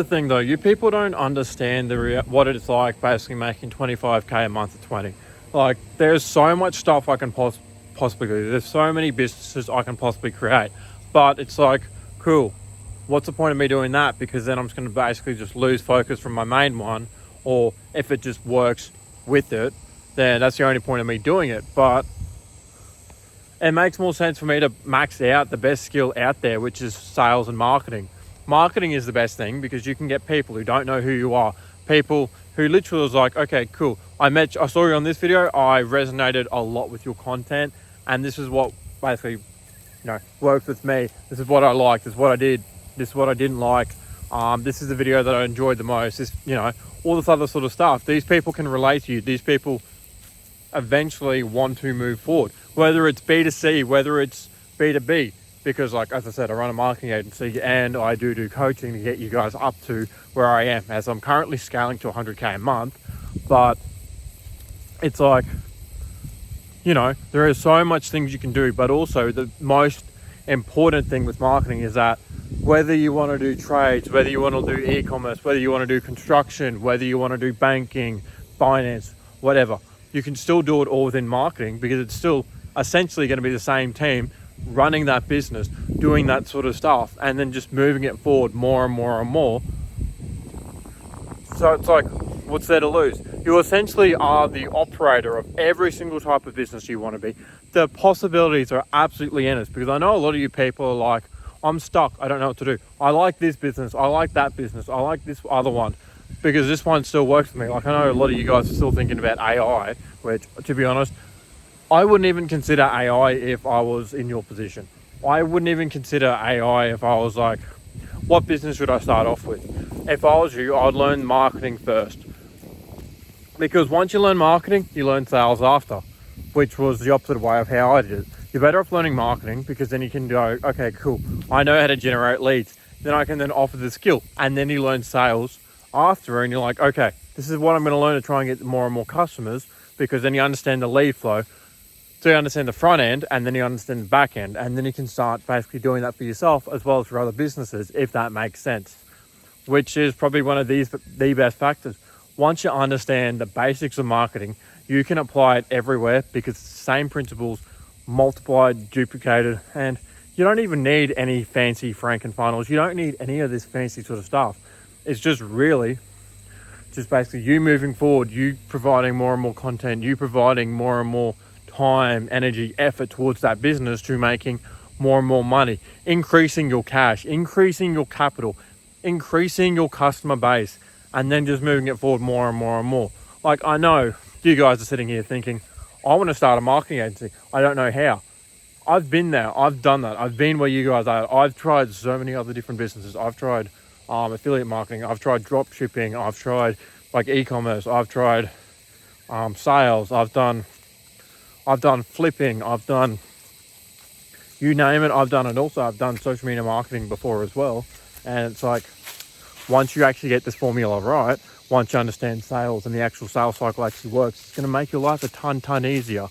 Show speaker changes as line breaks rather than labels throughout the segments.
The thing though, you people don't understand what it's like basically making 25k a month at 20. Like, there's so much stuff I can possibly do. There's so many businesses I can possibly create, but it's like, cool. What's the point of me doing that? Because then I'm just going to basically just lose focus from my main one, or if it just works with it, then that's the only point of me doing it. But it makes more sense for me to max out the best skill out there, which is sales and marketing. Marketing is the best thing because you can get people who don't know who you are, people who literally was like, okay, cool, I saw you on this video, I resonated a lot with your content, and this is what basically, worked with me. This is what I liked, this is what I did, this is what I didn't like. This is the video that I enjoyed the most. This, all this other sort of stuff. These people can relate to you. These people eventually want to move forward, whether it's B2C, whether it's B2B. Because, like, as I said, I run a marketing agency and I do coaching to get you guys up to where I am, as I'm currently scaling to 100k a month. But it's like, there is so much things you can do, but also the most important thing with marketing is that whether you want to do trades, whether you want to do e-commerce, whether you want to do construction, whether you want to do banking, finance, whatever, you can still do it all within marketing, because it's still essentially going to be the same team running that business, doing that sort of stuff, and then just moving it forward more and more and more. So it's like, what's there to lose? You essentially are the operator of every single type of business you want to be. The possibilities are absolutely endless, because I know a lot of you people are like, I'm stuck, I don't know what to do. I like this business, I like that business, I like this other one, because this one still works for me. Like, I know a lot of you guys are still thinking about AI, which, to be honest, I wouldn't even consider AI if I was in your position. I wouldn't even consider AI if I was like, what business should I start off with? If I was you, I'd learn marketing first. Because once you learn marketing, you learn sales after, which was the opposite way of how I did it. You're better off learning marketing, because then you can go, okay, cool, I know how to generate leads. Then I can then offer the skill. And then you learn sales after, and you're like, okay, this is what I'm going to learn to try and get more and more customers, because then you understand the lead flow. So you understand the front end, and then you understand the back end, and then you can start basically doing that for yourself as well as for other businesses, if that makes sense, which is probably one of the best factors. Once you understand the basics of marketing, you can apply it everywhere, because it's the same principles multiplied, duplicated, and you don't even need any fancy Frankenfunnels. You don't need any of this fancy sort of stuff. It's just really just basically you moving forward, you providing more and more content, you providing more and more time, energy, effort towards that business to making more and more money, increasing your cash, increasing your capital, increasing your customer base, and then just moving it forward more and more and more. Like, I know you guys are sitting here thinking, I want to start a marketing agency. I don't know how. I've been there. I've done that. I've been where you guys are. I've tried so many other different businesses. I've tried affiliate marketing. I've tried drop shipping. I've tried like e-commerce. I've tried sales. I've done flipping, I've done, you name it, I've done it. Also, I've done social media marketing before as well. And it's like, once you actually get this formula right, once you understand sales and the actual sales cycle actually works, it's going to make your life a ton easier,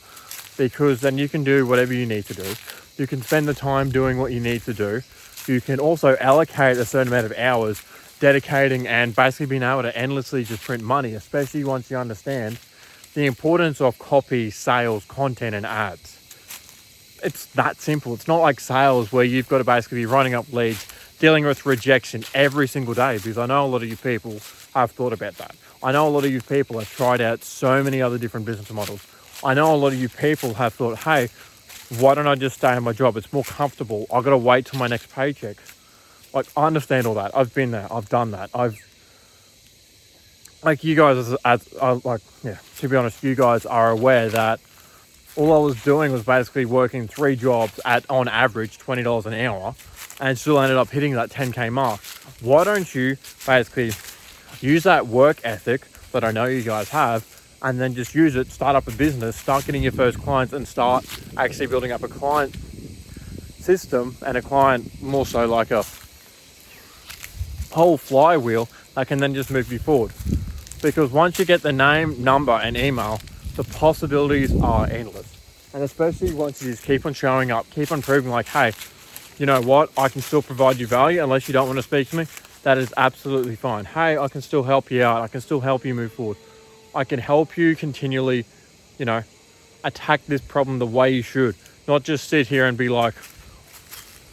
because then you can do whatever you need to do. You can spend the time doing what you need to do. You can also allocate a certain amount of hours dedicating and basically being able to endlessly just print money, especially once you understand the importance of copy, sales, content, and ads. It's that simple. It's not like sales where you've got to basically be running up leads, dealing with rejection every single day, because I know a lot of you people have thought about that. I know a lot of you people have tried out so many other different business models. I know a lot of you people have thought, hey, why don't I just stay in my job? It's more comfortable. I've got to wait till my next paycheck. Like, I understand all that. I've been there. I've done that. Like, you guys, to be honest, you guys are aware that all I was doing was basically working 3 jobs at, on average, $20 an hour, and still ended up hitting that 10K mark. Why don't you basically use that work ethic that I know you guys have, and then just use it, start up a business, start getting your first clients, and start actually building up a client system and a client, more so like a whole flywheel that can then just move you forward. Because once you get the name, number, and email, the possibilities are endless. And especially once you just keep on showing up, keep on proving like, hey, you know what, I can still provide you value unless you don't want to speak to me. that is absolutely fine. Hey, I can still help you out. I can still help you move forward. I can help you continually, you know, attack this problem the way you should. Not just sit here and be like,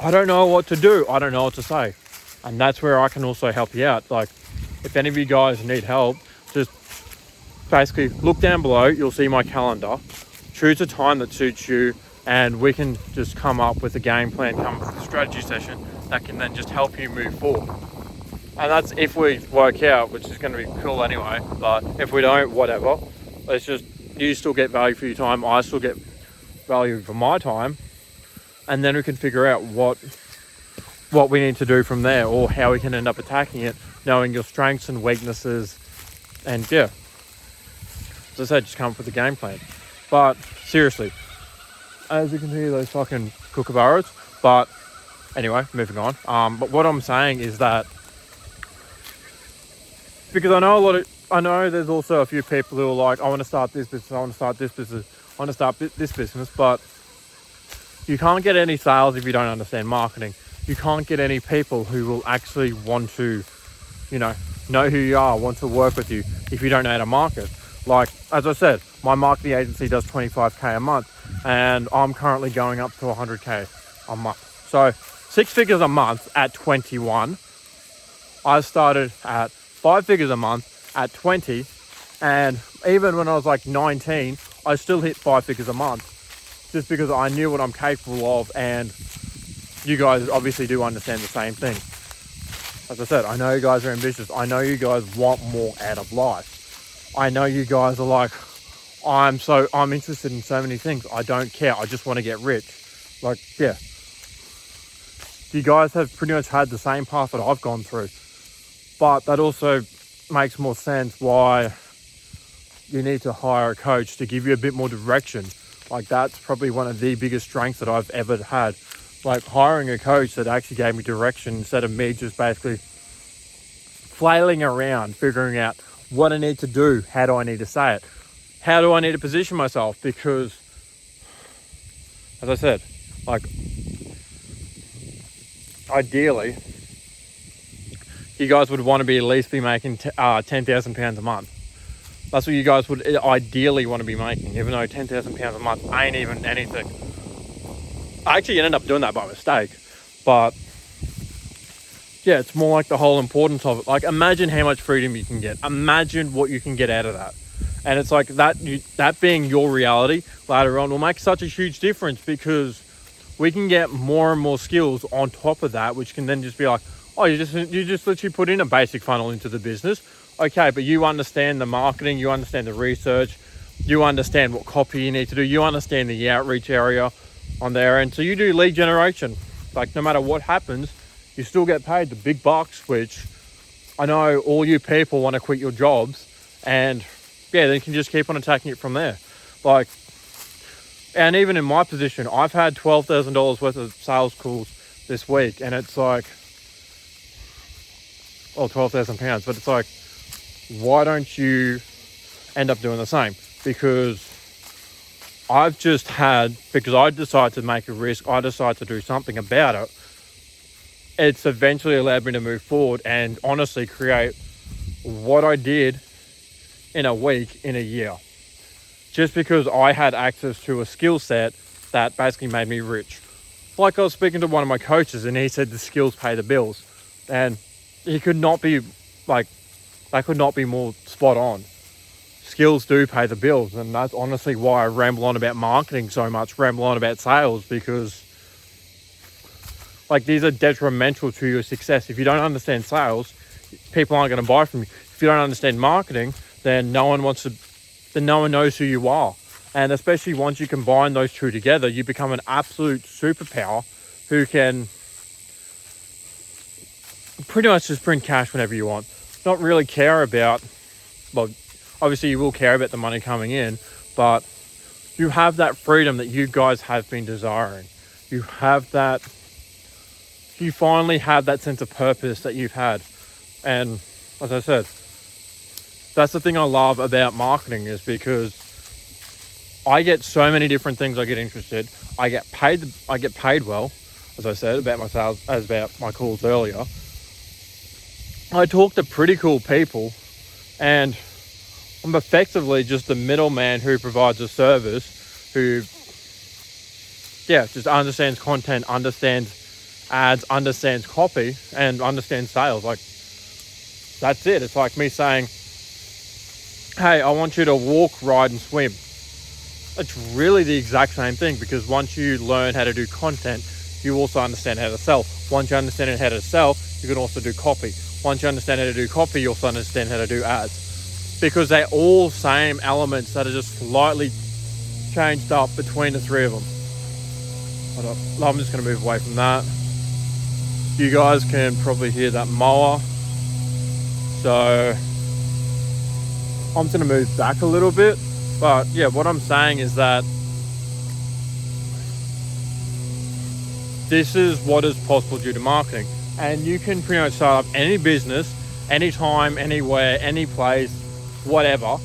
I don't know what to do. I don't know what to say. And that's where I can also help you out. Like, if any of you guys need help, just basically look down below. You'll see my calendar. Choose a time that suits you, and we can just come up with a game plan, come up with a strategy session that can then just help you move forward. And that's if we work out, which is going to be cool anyway. But if we don't, whatever. It's just, you still get value for your time. I still get value for my time. And then we can figure out what we need to do from there, or how we can end up attacking it, knowing your strengths and weaknesses. And yeah, as I said, just come up with a game plan. But seriously, as you can hear, those fucking kookaburras. But anyway, moving on. But what I'm saying is that, because I know there's also a few people who are like, I want to start this business, I want to start this business, I want to start this business, but you can't get any sales if you don't understand marketing. You can't get any people who will actually want to, know who you are, want to work with you if you don't know how to market. Like, as I said, my marketing agency does 25k a month, and I'm currently going up to 100k a month. So 6 figures a month at 21. I started at 5 figures a month at 20, and even when I was like 19, I still hit 5 figures a month, just because I knew what I'm capable of, and you guys obviously do understand the same thing. As I said, I know you guys are ambitious. I know you guys want more out of life. I know you guys are like, I'm interested in so many things. I don't care. I just want to get rich. Like, yeah. You guys have pretty much had the same path that I've gone through. But that also makes more sense why you need to hire a coach to give you a bit more direction. Like, that's probably one of the biggest strengths that I've ever had. Like, hiring a coach that actually gave me direction instead of me just basically flailing around, figuring out what I need to do, how do I need to say it, how do I need to position myself, because, as I said, like, ideally, you guys would want to be at least be making £10,000 a month. That's what you guys would ideally want to be making, even though £10,000 a month ain't even anything. I actually ended up doing that by mistake, but yeah, it's more like the whole importance of it. Like, imagine how much freedom you can get. Imagine what you can get out of that. And it's like that being your reality later on will make such a huge difference, because we can get more and more skills on top of that, which can then just be like, oh, you just literally put in a basic funnel into the business. Okay, but you understand the marketing, you understand the research, you understand what copy you need to do, you understand the outreach area on there. And so you do lead generation. Like, no matter what happens, you still get paid the big bucks, which I know all you people want to quit your jobs, and yeah, then you can just keep on attacking it from there. Like, and even in my position, I've had $12,000 worth of sales calls this week, and it's like, well, £12,000, but it's like, why don't you end up doing the same? Because I've just had, because I decided to make a risk, I decided to do something about it, it's eventually allowed me to move forward and honestly create what I did in a week, in a year. Just because I had access to a skill set that basically made me rich. Like, I was speaking to one of my coaches, and he said the skills pay the bills. And he could not be, like, they could not be more spot on. Skills do pay the bills, and that's honestly why I ramble on about marketing so much, ramble on about sales, because like, these are detrimental to your success. If you don't understand sales, people aren't going to buy from you. If you don't understand marketing, then no one knows who you are. And especially once you combine those two together, you become an absolute superpower who can pretty much just print cash whenever you want. Not really care about, well, obviously you will care about the money coming in, but you have that freedom that you guys have been desiring. You finally have that sense of purpose that you've had. And as I said, that's the thing I love about marketing, is because I get so many different things I get interested. I get paid well, as I said, about my sales, as about my calls earlier. I talk to pretty cool people, and I'm effectively just the middleman who provides a service, who, just understands content, understands ads, understands copy, and understands sales. Like, that's it. It's like me saying, hey, I want you to walk, ride, and swim. It's really the exact same thing, because once you learn how to do content, you also understand how to sell. Once you understand how to sell, you can also do copy. Once you understand how to do copy, you also understand how to do ads, because they're all same elements that are just slightly changed up between the three of them. I'm just going to move away from that. You guys can probably hear that mower. So I'm just going to move back a little bit. But yeah, what I'm saying is that this is what is possible due to marketing. And you can pretty much start up any business, anytime, anywhere, any place, whatever.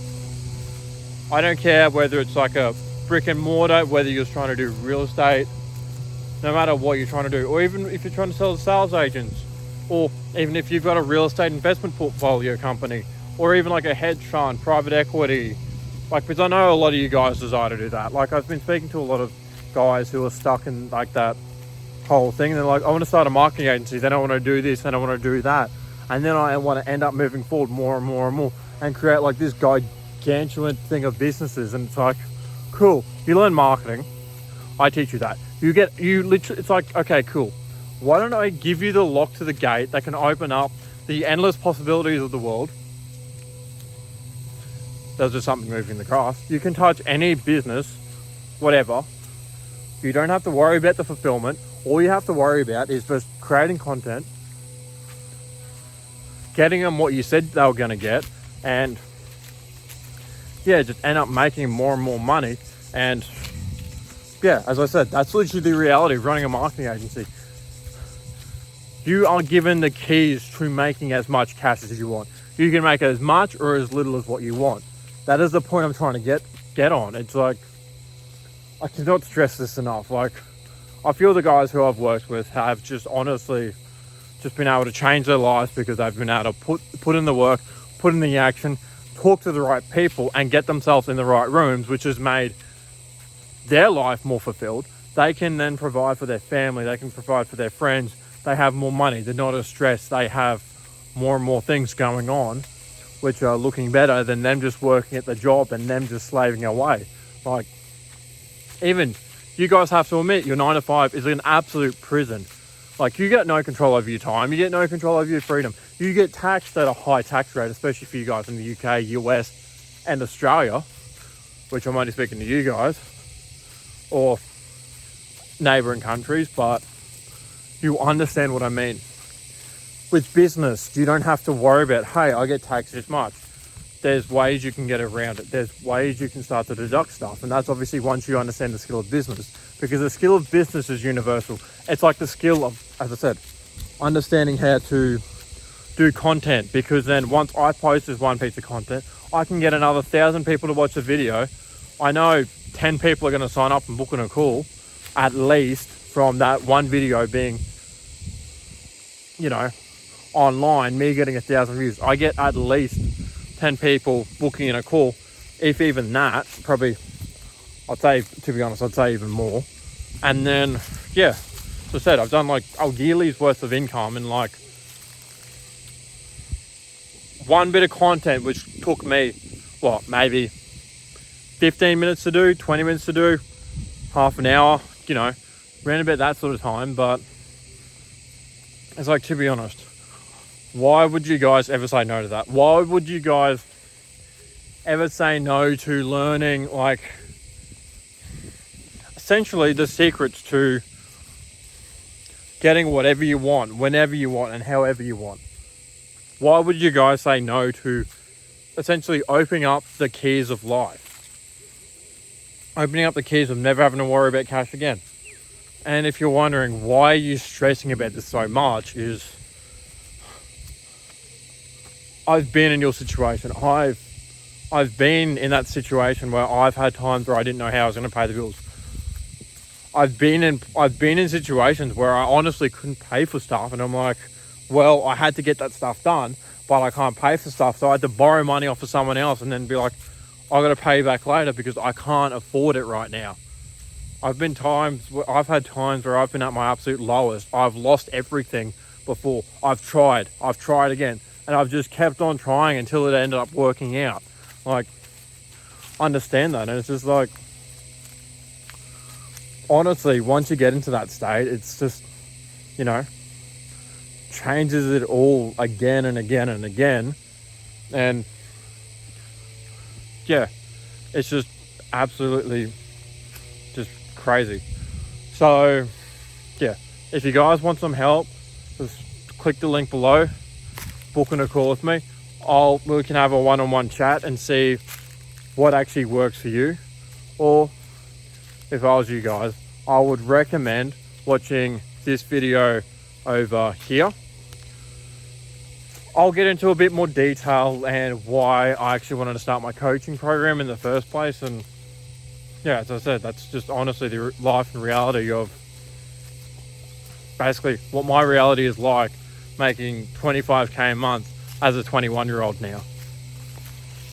I don't care whether it's like a brick and mortar, whether you're trying to do real estate, no matter what you're trying to do, or even if you're trying to sell to sales agents, or even if you've got a real estate investment portfolio company, or even like a hedge fund, private equity. Like, because I know a lot of you guys desire to do that. Like, I've been speaking to a lot of guys who are stuck in like that whole thing. They're like, I want to start a marketing agency, then I want to do this, then I want to do that, and then I want to end up moving forward more and more and more and create like this gargantuan thing of businesses. And it's like, cool, you learn marketing, I teach you that. You literally, it's like, okay, cool, why don't I give you the lock to the gate that can open up the endless possibilities of the world. There's just something moving in the grass. You can touch any business, whatever. You don't have to worry about the fulfillment. All you have to worry about is just creating content, getting them what you said they were going to get, and just end up making more and more money. And as I said, that's literally the reality of running a marketing agency. You are given the keys to making as much cash as you want. You can make as much or as little as what you want. That is the point I'm trying to get on. It's like, I cannot stress this enough. Like, I feel the guys who I've worked with have just honestly just been able to change their lives because they've been able to put in the work, put in the action, talk to the right people, and get themselves in the right rooms, which has made their life more fulfilled. They can then provide for their family. They can provide for their friends. They have more money. They're not as stressed. They have more and more things going on, which are looking better than them just working at the job and them just slaving away. Like, even you guys have to admit, your 9 to 5 is an absolute prison. Like, you get no control over your time. You get no control over your freedom. You get taxed at a high tax rate, especially for you guys in the UK, US, and Australia, which I'm only speaking to you guys, or neighbouring countries, but you understand what I mean. With business, you don't have to worry about, hey, I get taxed this much. There's ways you can get around it. There's ways you can start to deduct stuff. And that's obviously once you understand the skill of business, because the skill of business is universal. It's like the skill of, as I said, understanding how to do content, because then once I post this one piece of content, I can get another 1,000 people to watch the video. I know 10 people are going to sign up and book in a call, at least, from that one video being, online, me getting 1,000 views. I get at least 10 people booking in a call, if even that. Probably, I'd say, to be honest, I'd say even more. And then, as I said, I've done like a yearly's worth of income in like one bit of content, which took me, maybe 15 minutes to do, 20 minutes to do, half an hour, around about that sort of time. But it's like, to be honest, why would you guys ever say no to that? Why would you guys ever say no to learning, like, essentially the secrets to getting whatever you want, whenever you want, and however you want? Why would you guys say no to essentially opening up the keys of life? Opening up the keys of never having to worry about cash again. And if you're wondering why you're stressing about this so much, is I've been in your situation. I've been in that situation where I've had times where I didn't know how I was going to pay the bills. I've been in situations where I honestly couldn't pay for stuff, and I'm like, well, I had to get that stuff done, but I can't pay for stuff. So I had to borrow money off of someone else and then be like, I got to pay back later because I can't afford it right now. I've had times where I've been at my absolute lowest. I've lost everything before. I've tried again, and I've just kept on trying until it ended up working out. Like, understand that. And it's just like, honestly, once you get into that state, it's just, you know, changes it all again and again and again. And yeah, it's just absolutely just crazy. So yeah, if you guys want some help, just click the link below, book in a call with me. We can have a one-on-one chat and see what actually works for you. Or if I was you guys, I would recommend watching this video over here. I'll get into a bit more detail and why I actually wanted to start my coaching program in the first place. And yeah, as I said, that's just honestly the life and reality of basically what my reality is like, making 25k a month as a 21-year-old now.